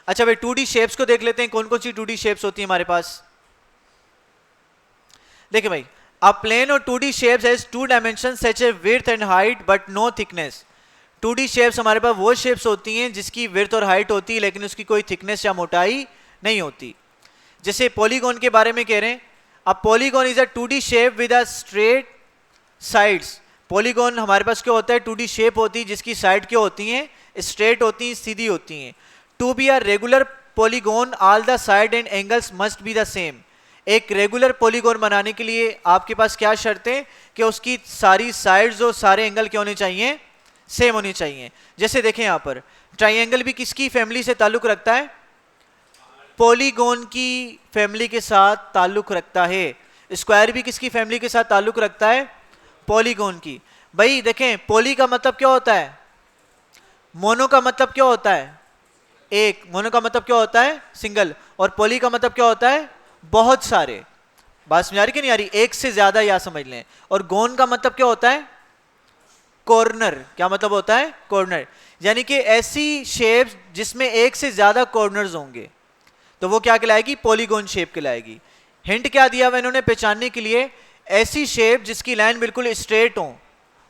Speaker 1: अच्छा भाई 2D शेप्स को देख लेते हैं। कौन कौन सी 2D शेप्स होती है हमारे पास? देखिए भाई, अ प्लेन और 2D shapes has 2 dimensions such a width and height but no thickness. 2D shapes हमारे पास वो शेप्स होती हैं जिसकी विड्थ और हाइट होती है लेकिन उसकी कोई थिकनेस या मोटाई नहीं होती। जैसे पॉलीगॉन के बारे में कह रहे हैं, अब polygon is a 2D shape with a straight sides. Polygon हमारे पास क्या होता है, 2D शेप होती है जिसकी साइड क्या होती हैं, स्ट्रेट होती हैं, सीधी होती हैं। To be a regular polygon all the side and angles must be the same. एक रेगुलर पॉलीगॉन बनाने के लिए आपके पास क्या शर्त है कि उसकी सारी साइड्स और सारे एंगल क्या होने चाहिए, सेम होनी चाहिए। जैसे देखें यहाँ पर ट्राइंगल भी किसकी फैमिली से ताल्लुक रखता है, पॉलीगॉन की फैमिली के साथ ताल्लुक रखता है। स्क्वायर भी किसकी फैमिली के साथ ताल्लुक रखता है, पॉलीगॉन की। भाई देखें पॉली का मतलब क्या होता है, मोनो का मतलब क्या होता है, एक। मोनो का मतलब क्या होता है, सिंगल। और पॉली का मतलब क्या होता है, बहुत सारे। बात समझ आ रही कि नहीं आ रही, एक से ज्यादा या समझ लें। और गोन का मतलब क्या होता है, कॉर्नर। क्या मतलब होता है, कॉर्नर। यानी कि ऐसी शेप जिसमें एक से ज्यादा कॉर्नर्स होंगे तो वो क्या कहलाएगी, पॉलीगॉन शेप कहलाएगी। हिंट क्या दिया हुआ इन्होंने पहचानने के लिए, ऐसी शेप जिसकी लाइन बिल्कुल स्ट्रेट हो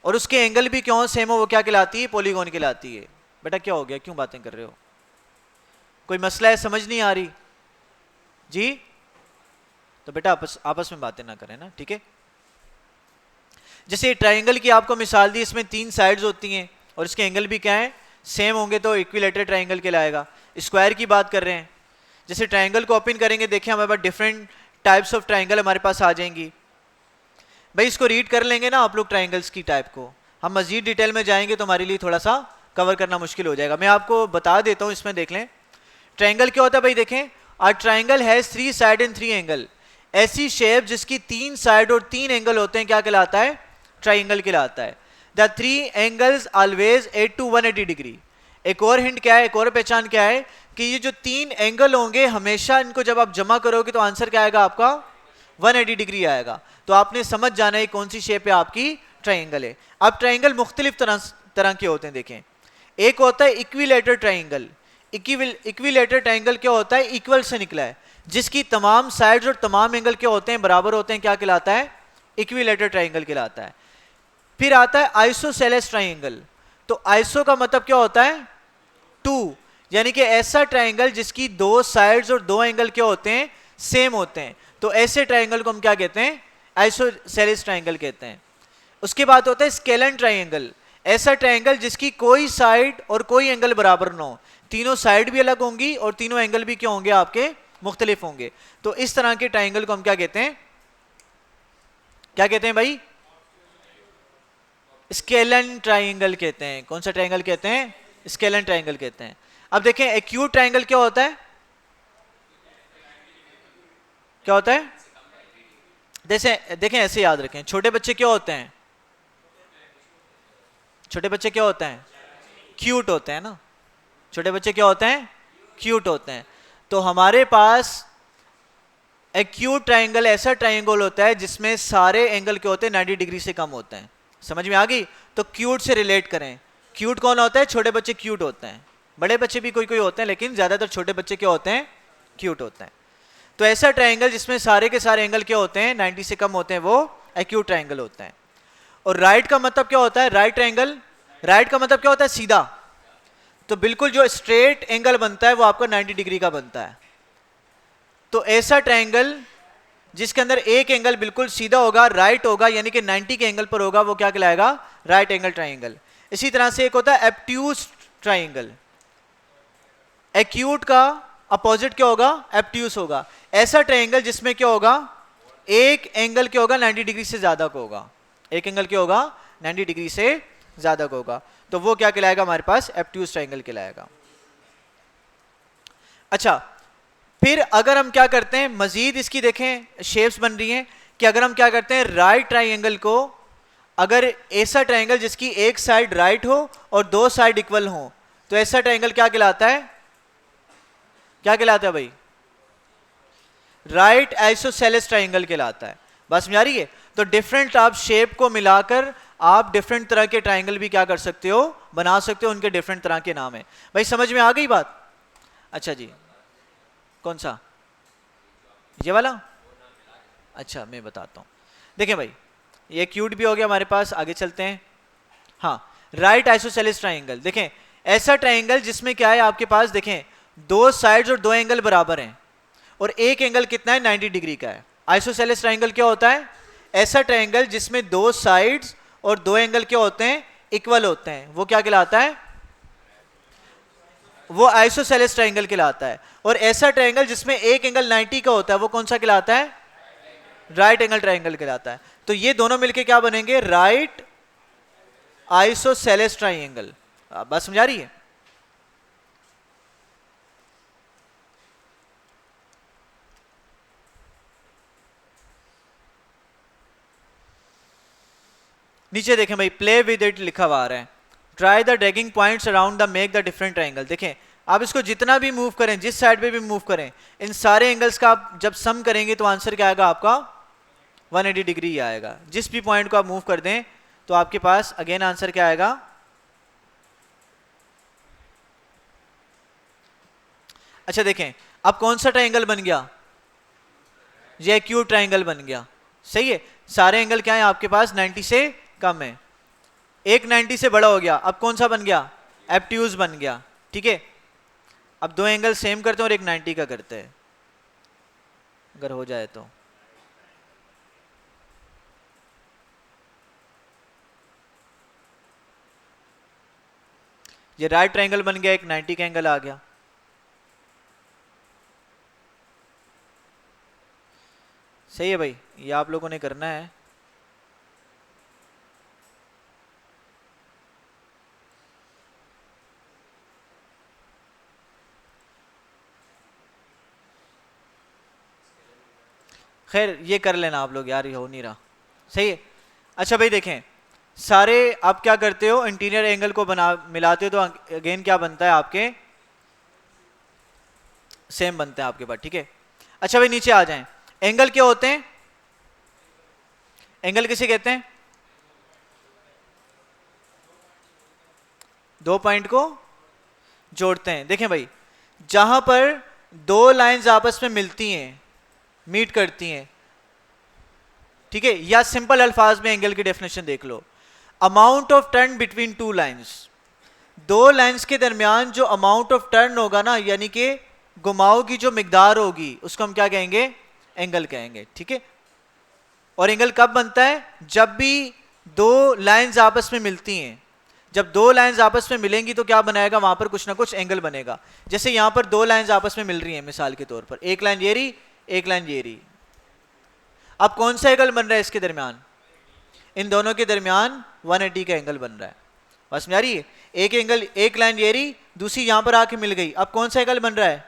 Speaker 1: और उसके एंगल भी क्यों सेम हो, वो क्या कहलाती है, पॉलीगॉन कहलाती है। बेटा क्या हो गया, क्यों बातें कर रहे हो, कोई मसला है, समझ नहीं आ रही जी? तो बेटा आपस में बातें ना करें ना, ठीक है। जैसे ट्राइंगल की आपको मिसाल दी, इसमें 3 साइड्स होती हैं और इसके एंगल भी क्या है, सेम होंगे तो इक्विलेटरल ट्राइंगल कहलाएगा। स्क्वायर की बात कर रहे हैं, जैसे ट्राइंगल को ओपन करेंगे, देखिए हमारे पास डिफरेंट टाइप्स ऑफ ट्राइंगल हमारे पास आ जाएंगी। भाई इसको रीड कर लेंगे ना आप लोग ट्राइंगल्स की टाइप को, हम मजीद डिटेल में जाएंगे तो हमारे लिए थोड़ा सा कवर करना मुश्किल हो जाएगा। मैं आपको बता देता हूँ, इसमें देख लें ट्राइंगल क्या होता है। भाई देखें, a triangle has 3 side and 3 angle. ऐसी शेप जिसकी 3 साइड और 3 एंगल होते हैं क्या कहलाता है, ट्राइंगल कहलाता है। The 3 angles always 8 to 180 degree. एक और हिंट क्या है, एक और पहचान क्या है कि ये जो 3 एंगल होंगे हमेशा इनको जब आप जमा करोगे तो आंसर क्या आएगा आपका, 180 डिग्री आएगा। तो आपने समझ जाना है कौन सी शेप है आपकी, ट्राइंगल है। अब ट्राइंगल मुख्तलिफ तरह के होते हैं। देखें, एक होता है इक्विलेटरल ट्राइंगल। इक्विलेटरल ट्राइंगल क्या होता है, इक्वल से निकला है, जिसकी तमाम साइड्स और तमाम एंगल क्या होते हैं, बराबर होते हैं, क्या कहलाता है, इक्विलेटरल ट्राइंगल कहलाता है। फिर आता है आइसोसेलेस ट्राइंगल। तो आइसो का मतलब क्या होता है, 2, यानी कि ऐसा ट्राइंगल जिसकी 2 साइड्स और 2 एंगल क्या होते हैं, सेम होते हैं। तो ऐसे ट्राइंगल को हम क्या कहते हैं, आइसोसेलेस ट्राइंगल कहते हैं। उसके बाद होता है स्केलन ट्राइंगल। ऐसा ट्राइंगल जिसकी कोई साइड और कोई एंगल बराबर ना हो, तीनों साइड भी अलग होंगी और तीनों एंगल भी क्या होंगे आपके, मुख्तलिफ होंगे। तो इस तरह के ट्राइंगल को हम क्या कहते हैं, क्या कहते हैं भाई, स्केलन ट्राइंगल कहते हैं। कौन सा ट्राइंगल कहते हैं, स्केलन ट्राइंगल कहते हैं। अब देखें एक्यूट ट्राइंगल क्या होता है, क्या होता है, जैसे देखें ऐसे याद रखें, छोटे बच्चे क्या होते हैं, छोटे बच्चे क्या होते हैं, क्यूट होते हैं ना। छोटे बच्चे क्या होते हैं, क्यूट होते हैं। तो हमारे पास एक्यूट ट्राइंगल ऐसा ट्राइंगल होता है जिसमें सारे एंगल क्या होते हैं, 90 डिग्री से कम होते हैं। समझ में आ गई? तो क्यूट से रिलेट करें, क्यूट कौन होता है, छोटे बच्चे क्यूट होते हैं, बड़े बच्चे भी कोई कोई होते हैं लेकिन ज्यादातर छोटे बच्चे क्या होते हैं, क्यूट होते हैं। तो ऐसा ट्राइंगल जिसमें सारे के सारे एंगल क्या होते हैं, 90 से कम होते हैं, वो एक्यूट ट्राइंगल होता है। और राइट का मतलब क्या होता है, राइट ट्राइंगल, राइट का मतलब क्या होता है, सीधा। तो बिल्कुल जो स्ट्रेट एंगल बनता है वो आपका 90 डिग्री का बनता है। तो ऐसा ट्राइंगल जिसके अंदर एक एंगल बिल्कुल सीधा होगा, राइट होगा, यानी कि 90 के एंगल पर होगा, वो क्या कहलाएगा, राइट एंगल ट्राइंगल। इसी तरह से एक होता है एब्ट्यूज ट्राइंगल। एक्यूट का अपोजिट क्या होगा, एब्ट्यूज होगा। ऐसा ट्राइंगल जिसमें क्या होगा, एक एंगल क्या होगा, 90 डिग्री से ज्यादा का होगा, एक एंगल क्या होगा, 90 डिग्री से ज्यादा का होगा। तो वो क्या कहलाएगा, हमारे पास एब्ट्यूज ट्राइंगल कहलाएगा। अच्छा, फिर अगर हम क्या करते हैं, मजीद इसकी देखें शेप्स बन रही हैं कि अगर हम क्या करते हैं, राइट ट्राइंगल को, अगर ऐसा ट्राइंगल जिसकी एक साइड राइट हो और 2 साइड इक्वल हो, तो ऐसा ट्राइंगल क्या कहलाता है, क्या कहलाता है भाई, राइट आइसोसेलेस ट्राइंगल कहलाता है। बस समझ आ रही है? तो डिफरेंट आप शेप को मिलाकर आप डिफरेंट तरह के ट्राइंगल भी क्या कर सकते हो, बना सकते हो, उनके डिफरेंट तरह के नाम है। भाई समझ में आ गई बात? अच्छा जी, कौन सा, ये वाला? अच्छा मैं बताता हूं। देखें भाई, ये क्यूट भी हो गया हमारे पास, आगे चलते हैं। हाँ, राइट आइसोसेलेस ट्राइंगल। देखें ऐसा ट्राइंगल जिसमें क्या है आपके पास, देखें 2 साइड्स और 2 एंगल बराबर हैं और एक एंगल कितना है 90 डिग्री का है। आइसोसेलेस ट्राइंगल क्या होता है? ऐसा ट्राइंगल जिसमें दो साइड्स और दो एंगल क्या होते हैं? इक्वल होते हैं, वो क्या कहलाता है? वो आइसोसेलेस ट्राइंगल कहलाता है। और ऐसा ट्राइंगल जिसमें एक एंगल 90 का होता है वो कौन सा कहलाता है? राइट एंगल ट्राइंगल कहलाता है। तो ये दोनों मिलके क्या बनेंगे? Right isosceles triangle. बात समझ आ रही है? नीचे देखें भाई, प्ले विद इट लिखा हुआ आ रहा है। Try the dragging points around the make the different triangle. देखें आप इसको जितना भी मूव करें, जिस साइड पे भी मूव करें, इन सारे एंगल्स का आप जब सम करेंगे तो आंसर क्या आएगा आपका? 180 डिग्री आएगा। जिस भी पॉइंट को आप मूव कर दें तो आपके पास अगेन आंसर क्या आएगा? अच्छा देखें, अब कौन सा ट्राइंगल बन गया? ये एक्यूट ट्राइंगल बन गया। सही है, सारे एंगल क्या है आपके पास? 90 से कम है। एक 90 से बड़ा हो गया, अब कौन सा बन गया? एब्ट्यूज बन गया। ठीक है, अब दो एंगल सेम करते हैं और एक 90 का करते हैं, अगर हो जाए तो। ये राइट ट्राइंगल बन गया, एक 90 का एंगल आ गया। सही है भाई, ये आप लोगों ने करना है। खैर ये कर लेना आप लोग यार, ये हो नहीं रहा। सही है। अच्छा भाई देखें, सारे आप क्या करते हो? इंटीरियर एंगल को बना मिलाते हो तो अगेन क्या बनता है आपके? सेम बनते हैं आपके पास। ठीक है, अच्छा भाई नीचे आ जाएं। एंगल क्या होते हैं? एंगल किसे कहते हैं? दो पॉइंट को जोड़ते हैं। देखें भाई, जहां पर दो लाइंस आपस में मिलती हैं, मीट करती हैं, ठीक है, या सिंपल अल्फाज में एंगल की डेफिनेशन देख लो, amount of turn between two lines. दो लाइंस के दरमियान जो अमाउंट ऑफ टर्न होगा ना, यानी कि घुमाव की जो मिकदार होगी, उसको हम क्या कहेंगे? एंगल कहेंगे। ठीक है, और एंगल कब बनता है? जब भी दो लाइंस आपस में मिलती हैं। जब दो लाइंस आपस में मिलेंगी तो क्या बनाएगा? वहां पर कुछ ना कुछ एंगल बनेगा। जैसे यहां पर दो लाइंस आपस में मिल रही हैं, मिसाल के तौर पर एक लाइन ये रही, एक लाइन ये रही। अब कौन सा एंगल बन रहा है इसके दरमियान? इन दोनों के दरमियान 180 का एंगल बन रहा है। बस में आ रही है? एक एंगल, एक लाइन ये रही, दूसरी यहां पर आके मिल गई, अब कौन सा एंगल बन रहा है?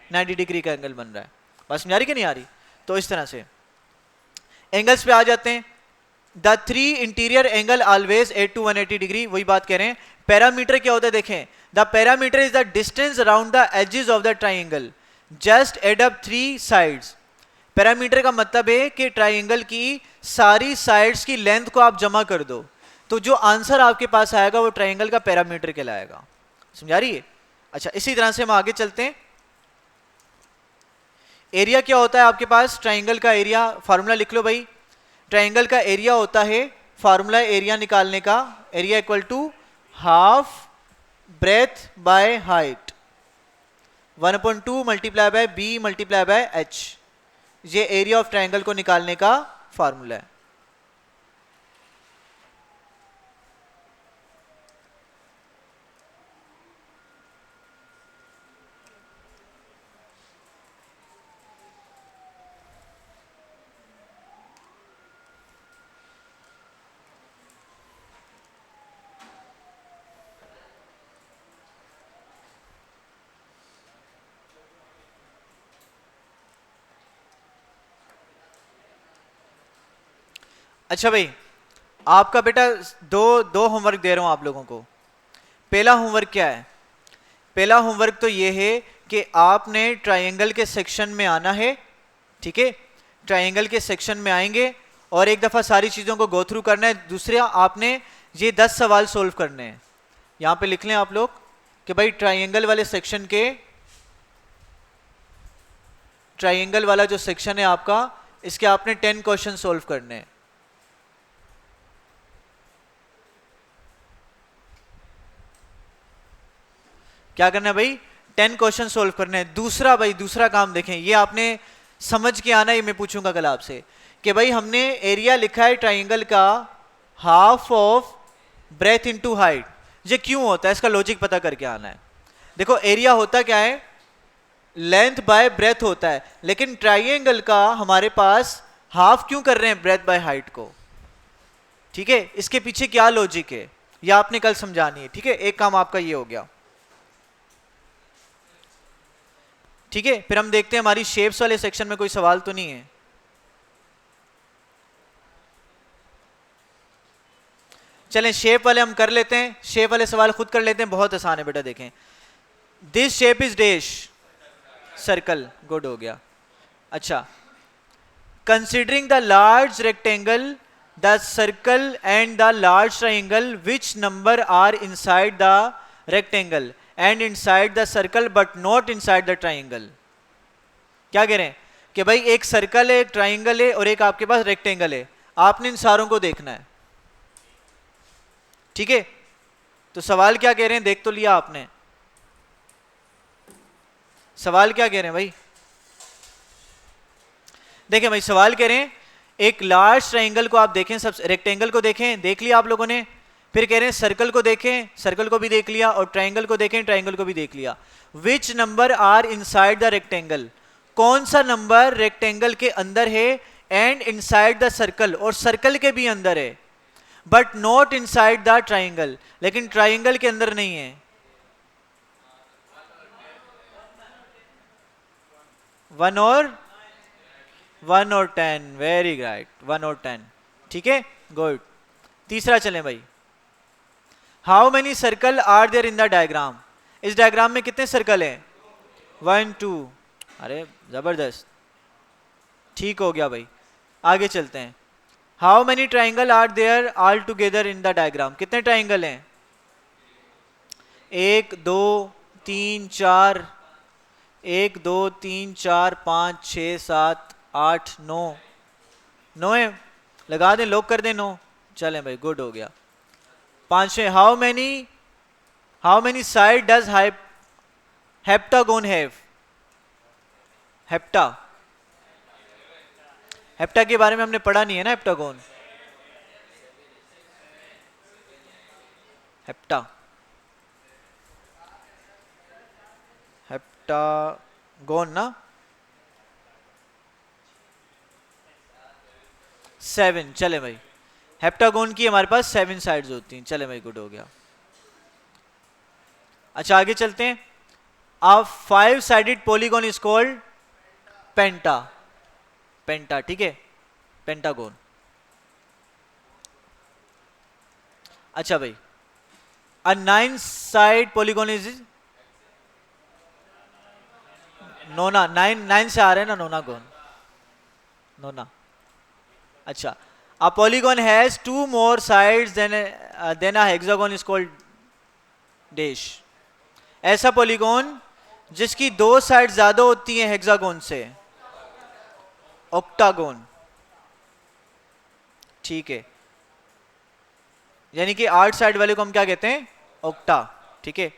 Speaker 1: 90 डिग्री का एंगल बन रहा है। बस में आ रही कि नहीं आ रही? तो इस तरह से एंगल्स पे आ जाते हैं। The three interior angle always 8 to 180 degree, वही बात कह रहे हैं। पैरामीटर क्या होता है? देखें, the perimeter is the distance around the edges of the triangle, just add up three sides. Perimeter का मतलब है कि ट्राइंगल की सारी साइड्स की लेंथ को आप जमा कर दो, तो जो आंसर आपके पास आएगा वो ट्राइंगल का पैरामीटर कहलाएगा। समझा रही है? अच्छा, इसी तरह से हम आगे चलते हैं। एरिया क्या होता है आपके पास? ट्राइंगल का एरिया, फार्मूला लिख लो भाई। ट्राइंगल का एरिया होता है, फार्मूला एरिया निकालने का, area equal to half breadth by height 1/2 multiply by B multiply by H. ये एरिया ऑफ ट्राइंगल को निकालने का फार्मूला है। अच्छा भाई, आपका बेटा दो होमवर्क दे रहा हूं आप लोगों को। पहला होमवर्क क्या है? पहला होमवर्क तो ये है कि आपने ट्राइंगल के सेक्शन में आना है। ठीक है, ट्राइंगल के सेक्शन में आएंगे और एक दफ़ा सारी चीज़ों को गो थ्रू करना है। दूसरा, आपने ये 10 सवाल सोल्व करने हैं। यहाँ पे लिख लें आप लोग कि भाई ट्राइंगल वाले सेक्शन के, ट्राइंगल वाला जो सेक्शन है आपका, इसके आपने 10 क्वेश्चन सोल्व करने हैं। क्या करना है भाई? 10 क्वेश्चन सोल्व करने हैं। दूसरा भाई, दूसरा काम देखें, ये आपने समझ के आना, ये मैं पूछूंगा कल आपसे कि भाई हमने एरिया लिखा है ट्राइंगल का half of breadth into height, ये क्यों होता है, इसका लॉजिक पता करके आना है। देखो एरिया होता क्या है, लेंथ बाय ब्रेथ होता है, लेकिन ट्राइंगल का हमारे पास हाफ क्यों कर रहे हैं ब्रेथ बाय हाइट को, ठीक है, इसके पीछे क्या लॉजिक है ये आपने कल समझानी है, ठीक है। एक काम आपका ये हो गया, ठीक है। फिर हम देखते हैं हमारी शेप्स वाले सेक्शन में कोई सवाल तो नहीं है। चलें शेप वाले हम कर लेते हैं, शेप वाले सवाल खुद कर लेते हैं, बहुत आसान है बेटा। देखें, this shape is dash, circle, good हो गया। अच्छा, considering the large rectangle, the circle and the large triangle, which number are inside the rectangle and inside the circle but not inside the triangle. क्या कह रहे हैं कि भाई एक सर्कल है, एक ट्राइंगल है और एक आपके पास रेक्टेंगल है, आपने इन सारों को देखना है, ठीक है। तो सवाल क्या कह रहे हैं, देख तो लिया आपने, सवाल क्या कह रहे हैं भाई, देखें भाई सवाल कह रहे हैं एक लार्ज ट्राइंगल को आप देखें, सब रेक्टेंगल को देखें, देख लिया आप लोगों ने, फिर कह रहे हैं सर्कल को देखें, सर्कल को भी देख लिया, और ट्राइंगल को देखें, ट्राइंगल को भी देख लिया। Which number are inside the rectangle, कौन सा नंबर रेक्टेंगल के अंदर है, एंड इनसाइड द सर्कल, और सर्कल के भी अंदर है, but not inside the triangle, लेकिन ट्राइंगल के अंदर नहीं है। 1 और 10, वेरी राइट, 1 और 10, ठीक है, गुड। तीसरा चलें भाई, how many circle are there in the diagram, इस डायग्राम में कितने सर्कल हैं, 1 2, अरे जबरदस्त, ठीक हो गया भाई। आगे चलते हैं, how many triangle are there all together in the diagram, कितने ट्राइंगल हैं, 1 2 3 4, 1 2 3 4 5 6 7 8 9, 9 है, लगा दें, लॉक कर दें 9, चलें भाई, गुड हो गया। पांचवें, how many side does heptagon have, hepta के बारे में हमने पढ़ा नहीं है ना, हेप्टागोन, हेप्टागोन ना, 7, चले भाई, हेप्टागोन की हमारे पास 7 साइड्स होती हैं, चले भाई, गुड हो गया। अच्छा आगे चलते हैं, अ 5 साइडेड पॉलीगॉन इज कॉल्ड पेंटा, ठीक है, पेंटागोन। अच्छा भाई, अ 9 साइड पॉलीगॉन इज नोना, 9 से आ रहे हैं ना, नोना। अच्छा, a polygon has 2 more sides than a hexagon is called dash, ऐसा पॉलीगॉन जिसकी 2 साइड ज्यादा होती हैं हेक्सागोन से, ऑक्टागोन, ठीक है, यानी कि 8 साइड वाले को हम क्या कहते हैं, ऑक्टा, ठीक है।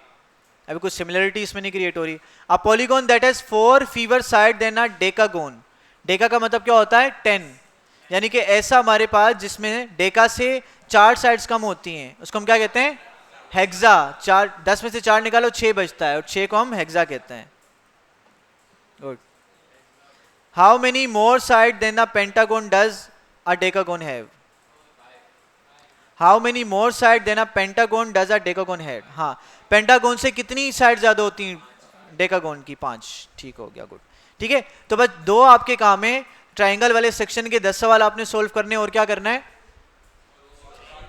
Speaker 1: अभी कुछ सिमिलरिटी इसमें नहीं क्रिएट हो रही। A polygon that has 4 fewer side than a decagon, deca का मतलब क्या होता है, 10, यानी कि ऐसा हमारे पास जिसमें डेका से 4 साइड्स कम होती हैं, उसको हम क्या कहते हैं, हेक्सा। 4, 10 में से 4 निकालो 6 बचता है, और 6 को हम हेक्सा कहते हैं, good. How many more side than a pentagon does a decagon have, how many more side than a pentagon does a decagon have, हाँ, पेंटागोन से कितनी साइड ज्यादा होती हैं डेकागोन की, 5, ठीक हो गया, गुड, ठीक है। तो बस 2 आपके काम है, ट्राइंगल वाले सेक्शन के 10 सवाल आपने सोल्व करने, और क्या करना है,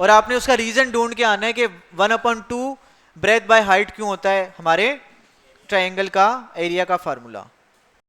Speaker 1: और आपने उसका रीजन ढूंढ के आना है कि 1/2 ब्रेथ बाय हाइट क्यों होता है हमारे ट्राइंगल का एरिया का फार्मूला।